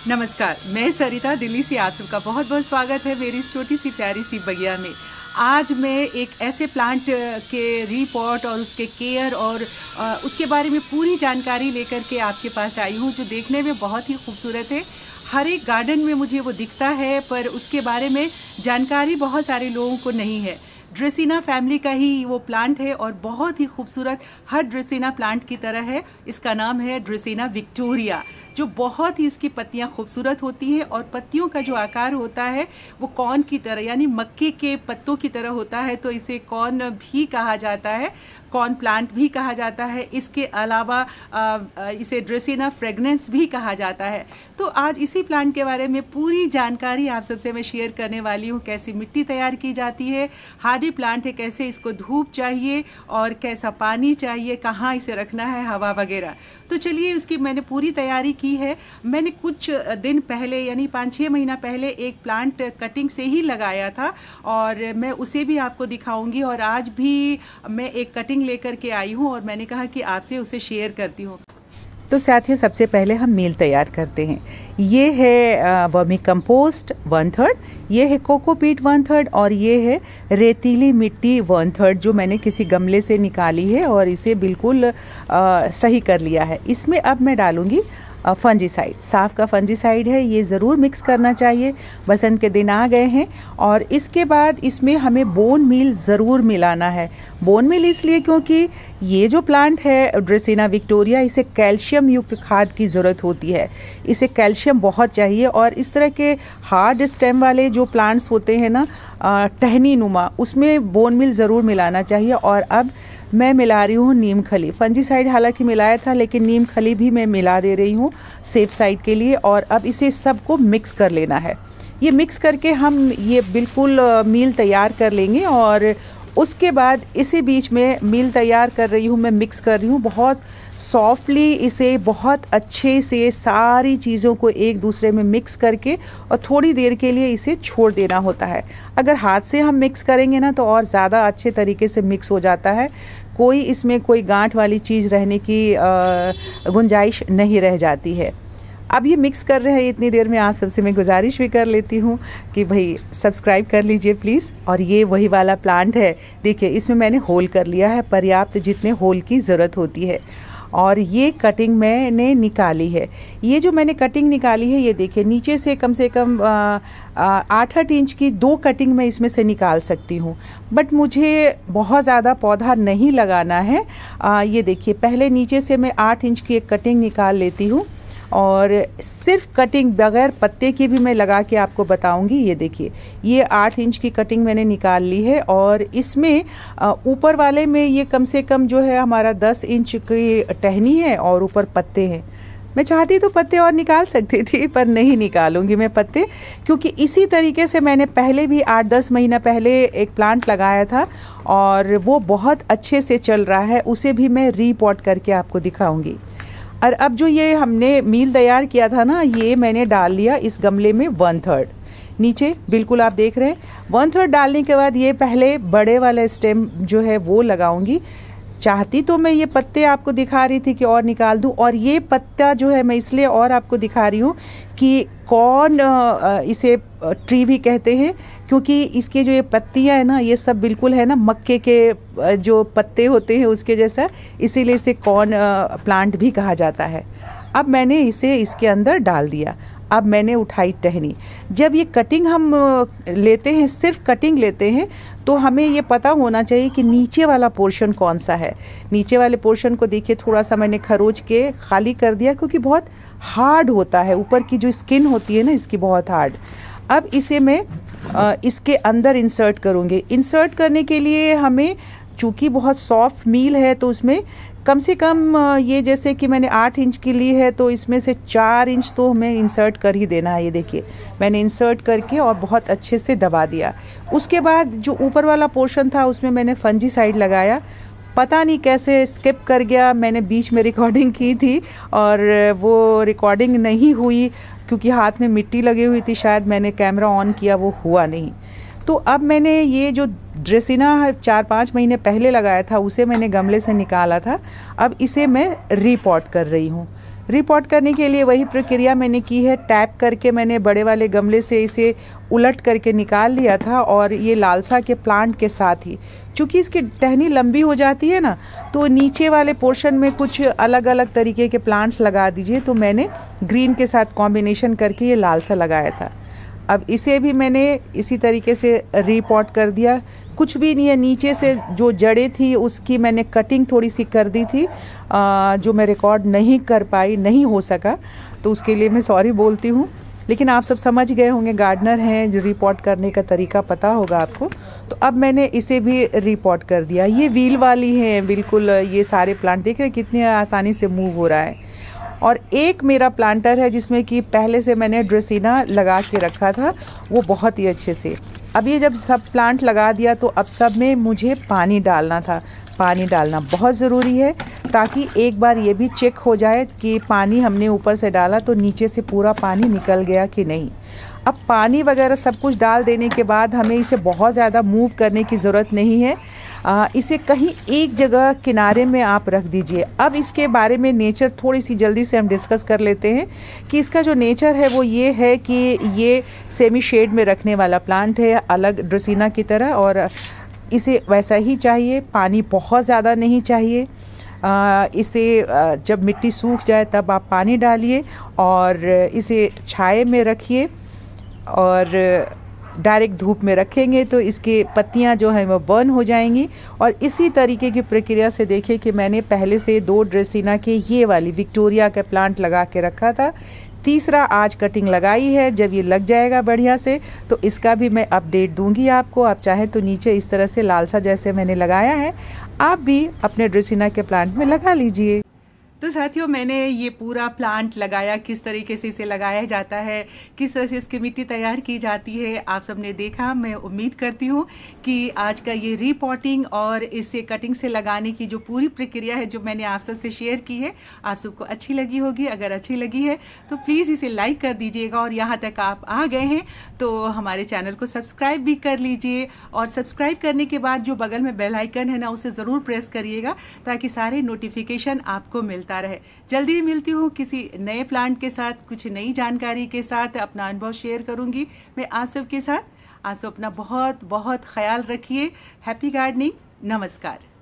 नमस्कार, मैं सरिता दिल्ली से आप सबका बहुत बहुत स्वागत है मेरी इस छोटी सी प्यारी सी बगिया में। आज मैं एक ऐसे प्लांट के रिपोर्ट और उसके केयर और उसके बारे में पूरी जानकारी लेकर के आपके पास आई हूँ, जो देखने में बहुत ही खूबसूरत है। हर एक गार्डन में मुझे वो दिखता है, पर उसके बारे में जानकारी बहुत सारे लोगों को नहीं है। ड्रेसिना फैमिली का ही वो प्लांट है और बहुत ही खूबसूरत, हर ड्रेसिना प्लांट की तरह है। इसका नाम है ड्रेसिना विक्टोरिया, जो बहुत ही इसकी पत्तियां खूबसूरत होती हैं और पत्तियों का जो आकार होता है वो कॉर्न की तरह, यानी मक्के के पत्तों की तरह होता है, तो इसे कॉर्न भी कहा जाता है, कॉर्न प्लांट भी कहा जाता है। इसके अलावा इसे ड्रेसिना फ्रेगनेंस भी कहा जाता है। तो आज इसी प्लांट के बारे में पूरी जानकारी आप सबसे मैं शेयर करने वाली हूँ। कैसी मिट्टी तैयार की जाती है, हार्डी प्लांट है, कैसे इसको धूप चाहिए और कैसा पानी चाहिए, कहाँ इसे रखना है, हवा वगैरह। तो चलिए, उसकी मैंने पूरी तैयारी की है। मैंने कुछ दिन पहले यानी 5-6 महीना पहले एक प्लांट कटिंग से ही लगाया था और मैं उसे भी आपको दिखाऊंगी। और आज भी मैं एक कटिंग लेकर के आई हूँ और मैंने कहा कि आपसे उसे शेयर करती हूँ। तो साथियों, सबसे पहले हम मील तैयार करते हैं। ये है वर्मी कंपोस्ट 1/3, ये है कोकोपीट 1/3 और ये है रेतीली मिट्टी 1/3, जो मैंने किसी गमले से निकाली है और इसे बिल्कुल सही कर लिया है। इसमें अब मैं डालूँगी फंजीसाइड। साफ का फंजीसाइड है, ये ज़रूर मिक्स करना चाहिए। बसंत के दिन आ गए हैं और इसके बाद इसमें हमें बोन मील ज़रूर मिलाना है। बोन मील इसलिए क्योंकि ये जो प्लांट है ड्रेसिना विक्टोरिया, इसे कैल्शियम युक्त खाद की ज़रूरत होती है। इसे कैल्शियम बहुत चाहिए और इस तरह के हार्ड स्टेम वाले जो प्लांट्स होते हैं ना, टहनी नुमा, उसमें बोन मील ज़रूर मिलाना चाहिए। और अब मैं मिला रही हूँ नीम खली। फंजीसाइड हालांकि मिलाया था, लेकिन नीम खली भी मैं मिला दे रही हूँ सेफ साइड के लिए। और अब इसे सबको मिक्स कर लेना है। ये मिक्स करके हम ये बिल्कुल मील तैयार कर लेंगे और उसके बाद इसी बीच में मील तैयार कर रही हूँ, मैं मिक्स कर रही हूँ बहुत सॉफ्टली। इसे बहुत अच्छे से सारी चीज़ों को एक दूसरे में मिक्स करके और थोड़ी देर के लिए इसे छोड़ देना होता है। अगर हाथ से हम मिक्स करेंगे ना तो और ज़्यादा अच्छे तरीके से मिक्स हो जाता है। कोई इसमें कोई गांठ वाली चीज़ रहने की गुंजाइश नहीं रह जाती है। अब ये मिक्स कर रहे हैं, इतनी देर में आप सबसे मैं गुजारिश भी कर लेती हूँ कि भाई सब्सक्राइब कर लीजिए प्लीज़। और ये वही वाला प्लांट है, देखिए इसमें मैंने होल कर लिया है, पर्याप्त जितने होल की ज़रूरत होती है। और ये कटिंग मैंने निकाली है। ये जो मैंने कटिंग निकाली है, ये देखिए नीचे से कम 8-8 इंच की 2 कटिंग मैं इसमें से निकाल सकती हूँ। बट मुझे बहुत ज़्यादा पौधा नहीं लगाना है। ये देखिए, पहले नीचे से मैं 8 इंच की एक कटिंग निकाल लेती हूँ और सिर्फ कटिंग बगैर पत्ते की भी मैं लगा के आपको बताऊंगी। ये देखिए, ये 8 इंच की कटिंग मैंने निकाल ली है और इसमें ऊपर वाले में ये कम से कम जो है हमारा 10 इंच की टहनी है और ऊपर पत्ते हैं। मैं चाहती तो पत्ते और निकाल सकती थी, पर नहीं निकालूंगी मैं पत्ते, क्योंकि इसी तरीके से मैंने पहले भी 8-10 महीना पहले एक प्लांट लगाया था और वो बहुत अच्छे से चल रहा है। उसे भी मैं रीपॉट करके आपको दिखाऊंगी। और अब जो ये हमने मील तैयार किया था ना, ये मैंने डाल लिया इस गमले में 1/3 नीचे, बिल्कुल आप देख रहे हैं। 1/3 डालने के बाद ये पहले बड़े वाला स्टेम जो है वो लगाऊंगी। चाहती तो मैं ये पत्ते आपको दिखा रही थी कि और निकाल दूं, और ये पत्ता जो है मैं इसलिए और आपको दिखा रही हूँ कि कौन इसे ट्री भी कहते हैं, क्योंकि इसके जो ये पत्तियाँ है ना, ये सब बिल्कुल है ना मक्के के जो पत्ते होते हैं उसके जैसा, इसीलिए इसे कौन प्लांट भी कहा जाता है। अब मैंने इसे इसके अंदर डाल दिया। अब मैंने उठाई टहनी। जब ये कटिंग हम लेते हैं, सिर्फ कटिंग लेते हैं, तो हमें ये पता होना चाहिए कि नीचे वाला पोर्शन कौन सा है। नीचे वाले पोर्शन को देखिए, थोड़ा सा मैंने खरोच के खाली कर दिया, क्योंकि बहुत हार्ड होता है। ऊपर की जो स्किन होती है ना इसकी, बहुत हार्ड। अब इसे मैं इसके अंदर इंसर्ट करूँगी। इंसर्ट करने के लिए हमें, चूँकि बहुत सॉफ्ट मील है, तो उसमें कम से कम ये जैसे कि मैंने 8 इंच की ली है, तो इसमें से 4 इंच तो हमें इंसर्ट कर ही देना है। ये देखिए, मैंने इंसर्ट करके और बहुत अच्छे से दबा दिया। उसके बाद जो ऊपर वाला पोर्शन था उसमें मैंने फंजीसाइड लगाया। पता नहीं कैसे स्किप कर गया, मैंने बीच में रिकॉर्डिंग की थी और वो रिकॉर्डिंग नहीं हुई, क्योंकि हाथ में मिट्टी लगी हुई थी। शायद मैंने कैमरा ऑन किया, वो हुआ नहीं। तो अब मैंने ये जो ड्रेसिना 4-5 महीने पहले लगाया था, उसे मैंने गमले से निकाला था। अब इसे मैं रीपॉट कर रही हूँ। रिपॉट करने के लिए वही प्रक्रिया मैंने की है। टैप करके मैंने बड़े वाले गमले से इसे उलट करके निकाल लिया था और ये लालसा के प्लांट के साथ ही, चूँकि इसकी टहनी लंबी हो जाती है ना, तो नीचे वाले पोर्शन में कुछ अलग अलग तरीके के प्लांट्स लगा दीजिए। तो मैंने ग्रीन के साथ कॉम्बिनेशन करके ये लालसा लगाया था। अब इसे भी मैंने इसी तरीके से रीपॉट कर दिया। कुछ भी नहीं है, नीचे से जो जड़ें थी उसकी मैंने कटिंग थोड़ी सी कर दी थी, जो मैं रिकॉर्ड नहीं कर पाई, नहीं हो सका, तो उसके लिए मैं सॉरी बोलती हूँ। लेकिन आप सब समझ गए होंगे, गार्डनर हैं, जो रिपॉट करने का तरीका पता होगा आपको। तो अब मैंने इसे भी रिपॉट कर दिया। ये व्हील वाली है बिल्कुल, ये सारे प्लांट देख रहे हैं कितने आसानी से मूव हो रहा है। और एक मेरा प्लांटर है जिसमें कि पहले से मैंने ड्रेसिना लगा के रखा था, वो बहुत ही अच्छे से। अब ये जब सब प्लांट लगा दिया तो अब सब में मुझे पानी डालना था। पानी डालना बहुत ज़रूरी है ताकि एक बार ये भी चेक हो जाए कि पानी हमने ऊपर से डाला तो नीचे से पूरा पानी निकल गया कि नहीं। अब पानी वगैरह सब कुछ डाल देने के बाद हमें इसे बहुत ज़्यादा मूव करने की ज़रूरत नहीं है। इसे कहीं एक जगह किनारे में आप रख दीजिए। अब इसके बारे में नेचर थोड़ी सी जल्दी से हम डिस्कस कर लेते हैं कि इसका जो नेचर है वो ये है कि ये सेमी शेड में रखने वाला प्लांट है, अलग ड्रेसिना की तरह, और इसे वैसा ही चाहिए। पानी बहुत ज़्यादा नहीं चाहिए। इसे जब मिट्टी सूख जाए तब आप पानी डालिए और इसे छाए में रखिए, और डायरेक्ट धूप में रखेंगे तो इसके पत्तियां जो हैं वो बर्न हो जाएंगी। और इसी तरीके की प्रक्रिया से देखिए कि मैंने पहले से 2 ड्रेसिना के ये वाली विक्टोरिया का प्लांट लगा के रखा था, तीसरा आज कटिंग लगाई है। जब ये लग जाएगा बढ़िया से तो इसका भी मैं अपडेट दूंगी आपको। आप चाहें तो नीचे इस तरह से लालसा जैसे मैंने लगाया है, आप भी अपने ड्रेसिना के प्लांट में लगा लीजिए। तो साथियों, मैंने ये पूरा प्लांट लगाया, किस तरीके से इसे लगाया जाता है, किस तरह से इसकी मिट्टी तैयार की जाती है, आप सबने देखा। मैं उम्मीद करती हूँ कि आज का ये रीपॉटिंग और इसे कटिंग से लगाने की जो पूरी प्रक्रिया है जो मैंने आप सबसे शेयर की है, आप सबको अच्छी लगी होगी। अगर अच्छी लगी है तो प्लीज़ इसे लाइक कर दीजिएगा, और यहाँ तक आप आ गए हैं तो हमारे चैनल को सब्सक्राइब भी कर लीजिए। और सब्सक्राइब करने के बाद जो बगल में बेल आइकन है ना, उसे ज़रूर प्रेस करिएगा ताकि सारे नोटिफिकेशन आपको मिलता रहे। जल्दी ही मिलती हूँ किसी नए प्लांट के साथ, कुछ नई जानकारी के साथ। अपना अनुभव शेयर करूंगी मैं आप सब के साथ। आप सब अपना बहुत बहुत ख्याल रखिए। Happy gardening. नमस्कार।